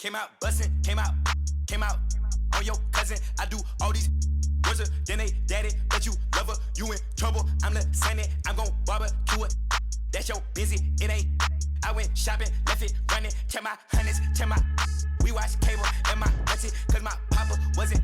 Came out bustin', came out on your cousin. I do all these worse than they daddy, but you love her, you in trouble. I'm the same, I'm gon' barbecue it. That's your busy, it ain't. I went shopping, left it running, check my hundreds, check my. We watch cable and my auntie, cause my papa wasn't.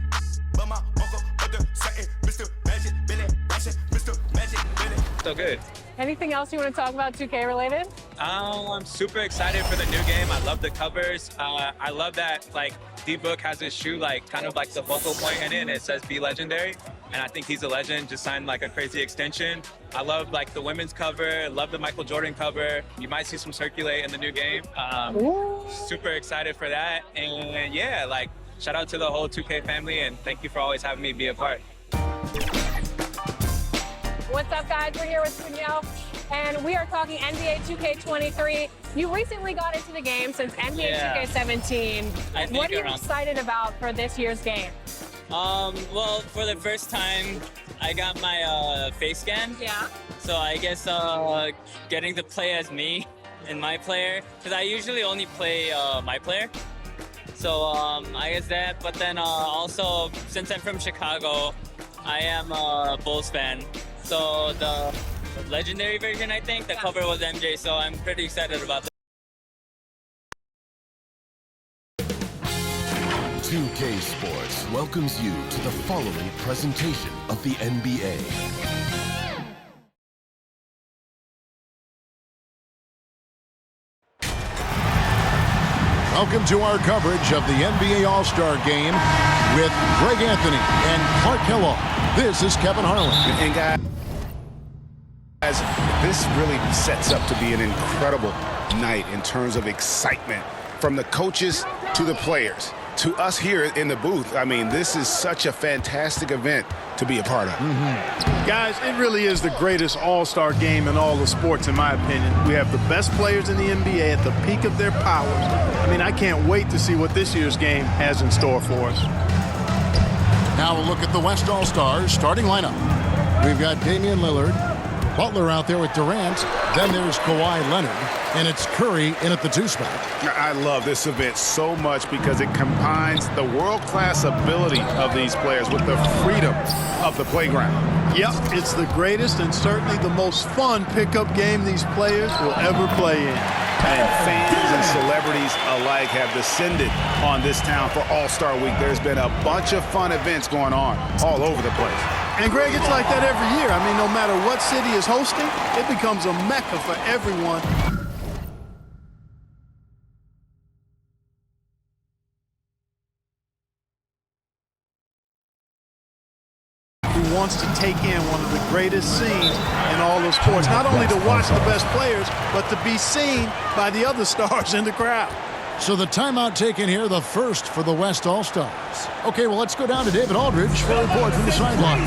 But my uncle, other certain, Mr. Magic, Billy, Bashing, Mr. Magic, Billy. So good. Anything else you want to talk about 2K related? I'm super excited for the new game. I love the covers. I love that like D-Book has his shoe like kind of like the focal point in it, and it says "Be Legendary." And I think he's a legend. Just signed like a crazy extension. I love like the women's cover. Love the Michael Jordan cover. You might see some circulate in the new game. Super excited for that. And yeah, like shout out to the whole 2K family, and thank you for always having me be a part. What's up, guys? We're here with Cunio, and we are talking NBA 2K23. You recently got into the game since NBA 2K17. What are you excited about for this year's game? Well, for the first time, I got my face scan. Yeah. So I guess getting to play as me and my player, because I usually only play my player. So I guess that, but then also, since I'm from Chicago, I am a Bulls fan. So the legendary version, I think, the cover was MJ, so I'm pretty excited about that. 2K Sports welcomes you to the following presentation of the NBA. Welcome to our coverage of the NBA All-Star Game with Greg Anthony and Clark Kellogg. This is Kevin Harlan. And guys, this really sets up to be an incredible night in terms of excitement from the coaches to the players to us here in the booth. I mean, this is such a fantastic event to be a part of. Guys, it really is the greatest all-star game in all the sports, in my opinion. We have the best players in the NBA at the peak of their powers. I mean, I can't wait to see what this year's game has in store for us. Now we'll look at the West All-Stars starting lineup. We've got Damian Lillard, Butler out there with Durant, then there's Kawhi Leonard, and it's Curry in at the 2 spot. I love this event so much because it combines the world-class ability of these players with the freedom of the playground. Yep, it's the greatest and certainly the most fun pickup game these players will ever play in. And fans and celebrities alike have descended on this town for All-Star Week. There's been a bunch of fun events going on all over the place. And Greg, it's like that every year. I mean, no matter what city is hosting, it becomes a mecca for everyone. Who wants to take in one of the greatest scenes in all of sports. Not only to watch the best players, but to be seen by the other stars in the crowd. So the timeout taken here, the first for the West All-Stars. Okay, well, let's go down to David Aldridge for a report from the sideline.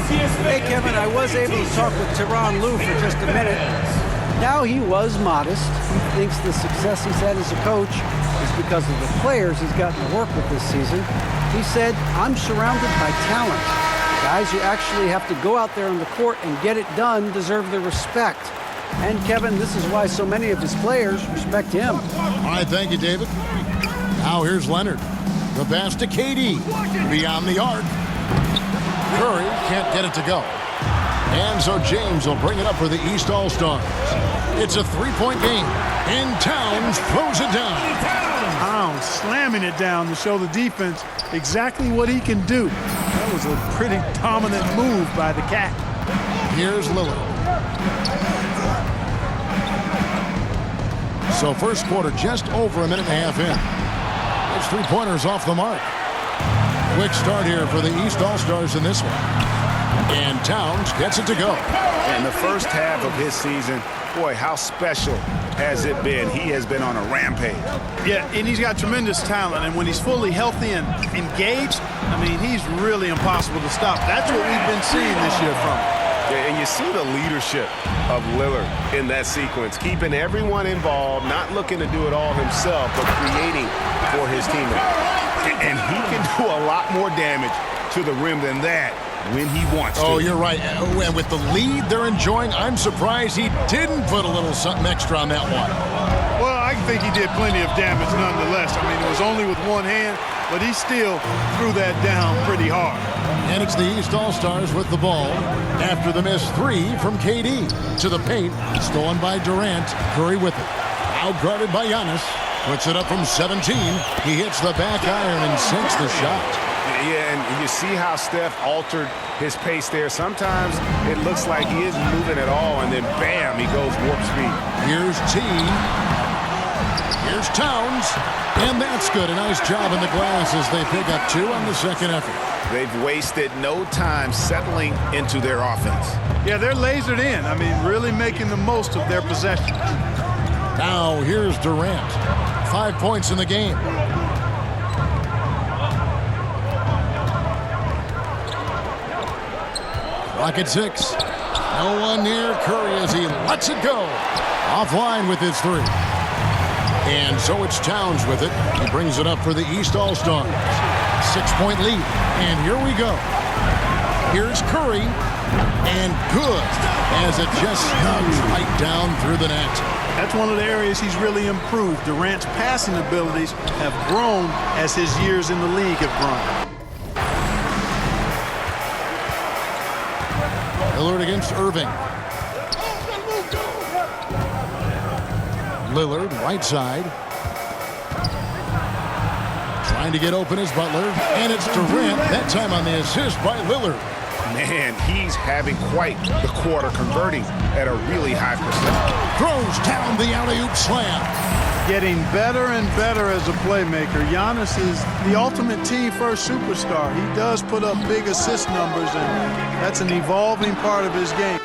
Hey, Kevin, I was able to talk with Tyronn Lue for just a minute. Now, he was modest. He thinks the success he's had as a coach is because of the players he's gotten to work with this season. He said, I'm surrounded by talent. Guys who actually have to go out there on the court and get it done deserve the respect. And, Kevin, this is why so many of his players respect him. All right, thank you, David. Now here's Leonard. The pass to KD. Beyond the arc. Curry can't get it to go. And so James will bring it up for the East All-Stars. It's a 3-point game. And Towns throws it down. Towns slamming it down to show the defense exactly what he can do. That was a pretty dominant move by the Cat. Here's Lillard. So first quarter just over a minute and a half in. It's 3-pointers off the mark. Quick start here for the East All-Stars in this one. And Towns gets it to go. In the first half of his season, boy, how special has it been? He has been on a rampage. Yeah, and he's got tremendous talent. And when he's fully healthy and engaged, I mean, he's really impossible to stop. That's what we've been seeing this year from him. Yeah, and you see the leadership of Lillard in that sequence, keeping everyone involved, not looking to do it all himself, but creating for his teammates. And he can do a lot more damage to the rim than that when he wants to. Oh, you're right. And with the lead they're enjoying, I'm surprised he didn't put a little something extra on that one. Well, I think he did plenty of damage nonetheless. I mean, it was only with one hand, but he still threw that down pretty hard. And it's the East All-Stars with the ball after the missed three from KD. To the paint, stolen by Durant. Curry with it. Outguarded by Giannis. Puts it up from 17. He hits the back iron and sinks the shot. Yeah, and you see how Steph altered his pace there. Sometimes it looks like he isn't moving at all, and then bam, he goes warp speed. Here's T. Here's Towns. And that's good. A nice job in the glass as they pick up 2 on the second effort. They've wasted no time settling into their offense. Yeah, they're lasered in. I mean, really making the most of their possession. Now here's Durant. 5 points in the game. Clock at 6. No one near Curry as he lets it go. Offline with his 3. And so it's Towns with it. He brings it up for the East All-Stars. 6-point lead. And here we go. Here's Curry. And good as it just snugs right down through the net. That's one of the areas he's really improved. Durant's passing abilities have grown as his years in the league have grown. Lillard against Irving. Lillard, right side. Trying to get open is Butler. And it's Durant, that time on the assist by Lillard. Man, he's having quite the quarter, converting at a really high percentage. Throws down the alley-oop slam. Getting better and better as a playmaker. Giannis is the ultimate team-first superstar. He does put up big assist numbers, and that's an evolving part of his game.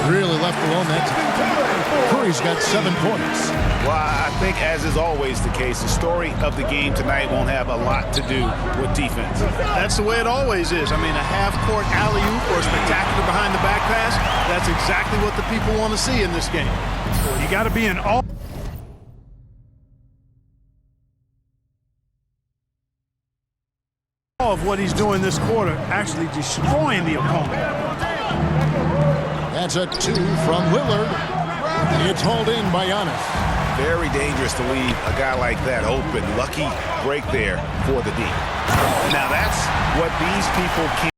Really left alone that time. Curry's got 7 points. Well, I think, as is always the case, the story of the game tonight won't have a lot to do with defense. That's the way it always is. I mean, a half-court alley-oop or spectacular behind-the-back pass, that's exactly what the people want to see in this game. You got to be in all of what he's doing this quarter, actually destroying the opponent. That's a 2 from Lillard. It's hauled in by Giannis. Very dangerous to leave a guy like that open. Lucky break there for the D. Now that's what these people can't.